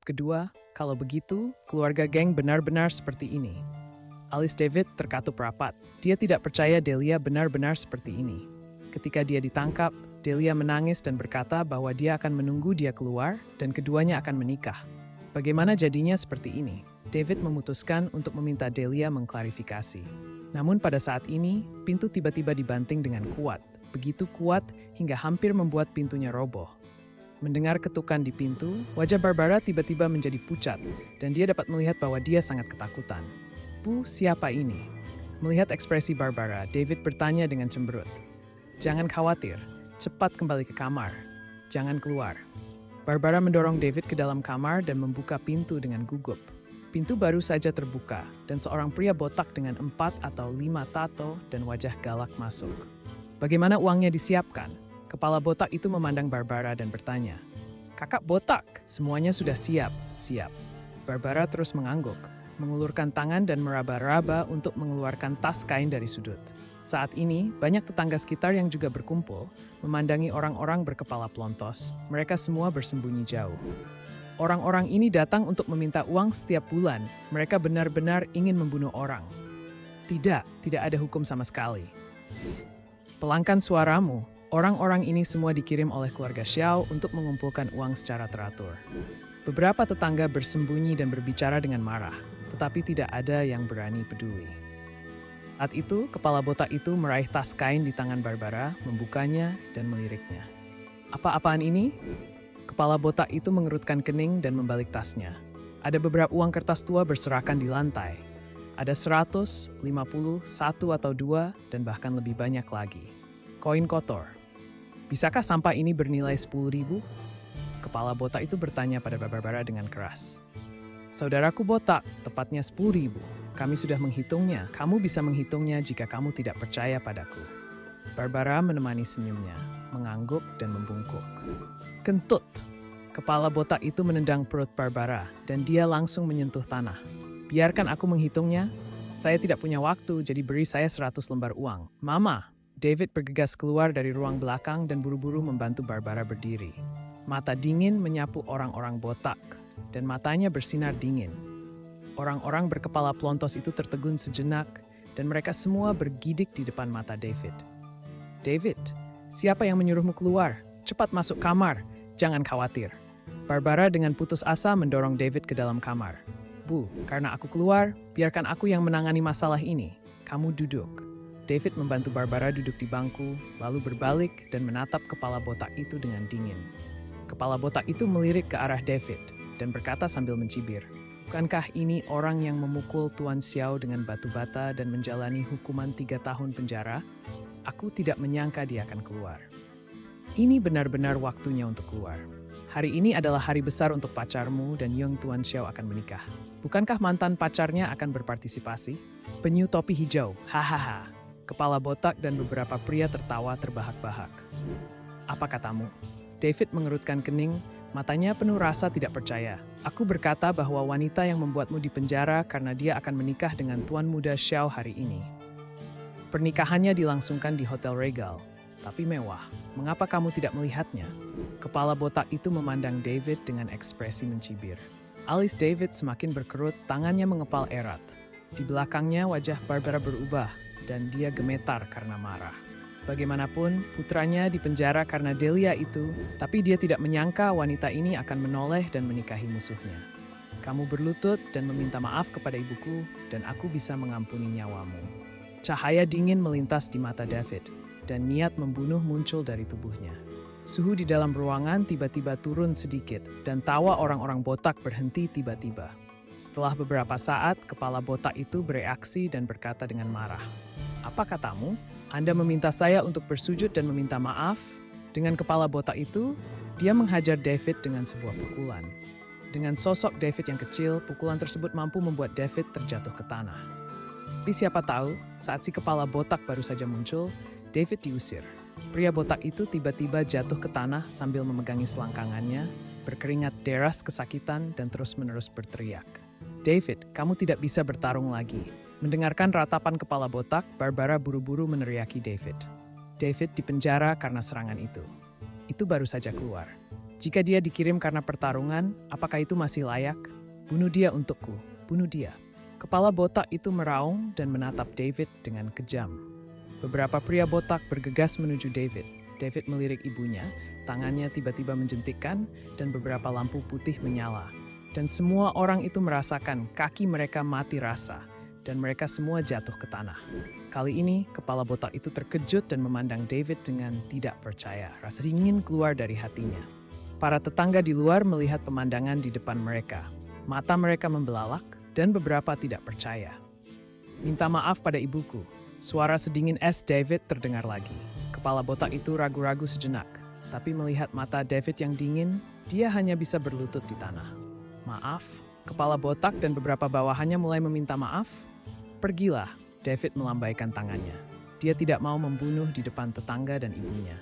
Bab kedua, kalau begitu, keluarga geng benar-benar seperti ini. Alis David terkatup rapat. Dia tidak percaya Delia benar-benar seperti ini. Ketika dia ditangkap, Delia menangis dan berkata bahwa dia akan menunggu dia keluar dan keduanya akan menikah. Bagaimana jadinya seperti ini? David memutuskan untuk meminta Delia mengklarifikasi. Namun pada saat ini, pintu tiba-tiba dibanting dengan kuat. Begitu kuat hingga hampir membuat pintunya roboh. Mendengar ketukan di pintu, wajah Barbara tiba-tiba menjadi pucat, dan dia dapat melihat bahwa dia sangat ketakutan. Bu, siapa ini? Melihat ekspresi Barbara, David bertanya dengan cemberut. Jangan khawatir, cepat kembali ke kamar. Jangan keluar. Barbara mendorong David ke dalam kamar dan membuka pintu dengan gugup. Pintu baru saja terbuka, dan seorang pria botak dengan 4 atau 5 tato dan wajah galak masuk. Bagaimana uangnya disiapkan? Kepala botak itu memandang Barbara dan bertanya, "Kakak botak, semuanya sudah siap." Barbara terus mengangguk, mengulurkan tangan dan meraba-raba untuk mengeluarkan tas kain dari sudut. Saat ini, banyak tetangga sekitar yang juga berkumpul, memandangi orang-orang berkepala pelontos. Mereka semua bersembunyi jauh. Orang-orang ini datang untuk meminta uang setiap bulan. Mereka benar-benar ingin membunuh orang. Tidak ada hukum sama sekali. Sst, pelangkan suaramu. Orang-orang ini semua dikirim oleh keluarga Xiao untuk mengumpulkan uang secara teratur. Beberapa tetangga bersembunyi dan berbicara dengan marah, tetapi tidak ada yang berani peduli. Saat itu, kepala botak itu meraih tas kain di tangan Barbara, membukanya dan meliriknya. Apa-apaan ini? Kepala botak itu mengerutkan kening dan membalik tasnya. Ada beberapa uang kertas tua berserakan di lantai. Ada 100, 50, 1 atau 2, dan bahkan lebih banyak lagi. Koin kotor. Bisakah sampah ini bernilai 10.000? Kepala botak itu bertanya pada Barbara dengan keras. Saudaraku botak, tepatnya 10.000. Kami sudah menghitungnya. Kamu bisa menghitungnya jika kamu tidak percaya padaku. Barbara menemani senyumnya, mengangguk dan membungkuk. Kentut. Kepala botak itu menendang perut Barbara dan dia langsung menyentuh tanah. Biarkan aku menghitungnya. Saya tidak punya waktu, jadi beri saya 100 lembar uang. Mama. David bergegas keluar dari ruang belakang dan buru-buru membantu Barbara berdiri. Mata dingin menyapu orang-orang botak, dan matanya bersinar dingin. Orang-orang berkepala pelontos itu tertegun sejenak, dan mereka semua bergidik di depan mata David. David, siapa yang menyuruhmu keluar? Cepat masuk kamar, jangan khawatir. Barbara dengan putus asa mendorong David ke dalam kamar. Bu, karena aku keluar, biarkan aku yang menangani masalah ini. Kamu duduk. David membantu Barbara duduk di bangku, lalu berbalik dan menatap kepala botak itu dengan dingin. Kepala botak itu melirik ke arah David dan berkata sambil mencibir, "Bukankah ini orang yang memukul Tuan Xiao dengan batu bata dan menjalani hukuman 3 tahun penjara? Aku tidak menyangka dia akan keluar. Ini benar-benar waktunya untuk keluar. Hari ini adalah hari besar untuk pacarmu dan Young Tuan Xiao akan menikah. Bukankah mantan pacarnya akan berpartisipasi?" Penyu topi hijau, hahaha. Kepala botak dan beberapa pria tertawa terbahak-bahak. Apa katamu? David mengerutkan kening, matanya penuh rasa tidak percaya. Aku berkata bahwa wanita yang membuatmu dipenjara karena dia akan menikah dengan Tuan Muda Xiao hari ini. Pernikahannya dilangsungkan di Hotel Regal, tapi mewah. Mengapa kamu tidak melihatnya? Kepala botak itu memandang David dengan ekspresi mencibir. Alis David semakin berkerut, tangannya mengepal erat. Di belakangnya wajah Barbara berubah, dan dia gemetar karena marah. Bagaimanapun, putranya dipenjara karena Delia itu, tapi dia tidak menyangka wanita ini akan menoleh dan menikahi musuhnya. Kamu berlutut dan meminta maaf kepada ibuku, dan aku bisa mengampuni nyawamu. Cahaya dingin melintas di mata David, dan niat membunuh muncul dari tubuhnya. Suhu di dalam ruangan tiba-tiba turun sedikit, dan tawa orang-orang botak berhenti tiba-tiba. Setelah beberapa saat, kepala botak itu bereaksi dan berkata dengan marah. Apa katamu? Anda meminta saya untuk bersujud dan meminta maaf? Dengan kepala botak itu, dia menghajar David dengan sebuah pukulan. Dengan sosok David yang kecil, pukulan tersebut mampu membuat David terjatuh ke tanah. Tapi siapa tahu, saat si kepala botak baru saja muncul, David diusir. Pria botak itu tiba-tiba jatuh ke tanah sambil memegangi selangkangannya, berkeringat deras kesakitan dan terus-menerus berteriak. David, kamu tidak bisa bertarung lagi. Mendengarkan ratapan kepala botak, Barbara buru-buru meneriaki David. David dipenjara karena serangan itu. Itu baru saja keluar. Jika dia dikirim karena pertarungan, apakah itu masih layak? Bunuh dia untukku, bunuh dia. Kepala botak itu meraung dan menatap David dengan kejam. Beberapa pria botak bergegas menuju David. David melirik ibunya, tangannya tiba-tiba menjentikkan, dan beberapa lampu putih menyala. Dan semua orang itu merasakan kaki mereka mati rasa, dan mereka semua jatuh ke tanah. Kali ini, kepala botak itu terkejut dan memandang David dengan tidak percaya. Rasa dingin keluar dari hatinya. Para tetangga di luar melihat pemandangan di depan mereka. Mata mereka membelalak, dan beberapa tidak percaya. Minta maaf pada ibuku. Suara sedingin es David terdengar lagi. Kepala botak itu ragu-ragu sejenak, tapi melihat mata David yang dingin, dia hanya bisa berlutut di tanah. Maaf, kepala botak dan beberapa bawahannya mulai meminta maaf. Pergilah, David melambaikan tangannya. Dia tidak mau membunuh di depan tetangga dan ibunya.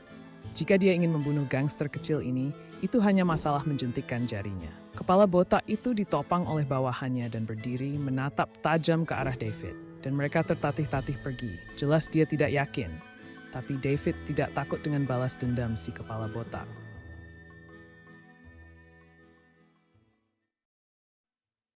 Jika dia ingin membunuh gangster kecil ini, itu hanya masalah menjentikkan jarinya. Kepala botak itu ditopang oleh bawahannya dan berdiri menatap tajam ke arah David. Dan mereka tertatih-tatih pergi. Jelas dia tidak yakin. Tapi David tidak takut dengan balas dendam si kepala botak.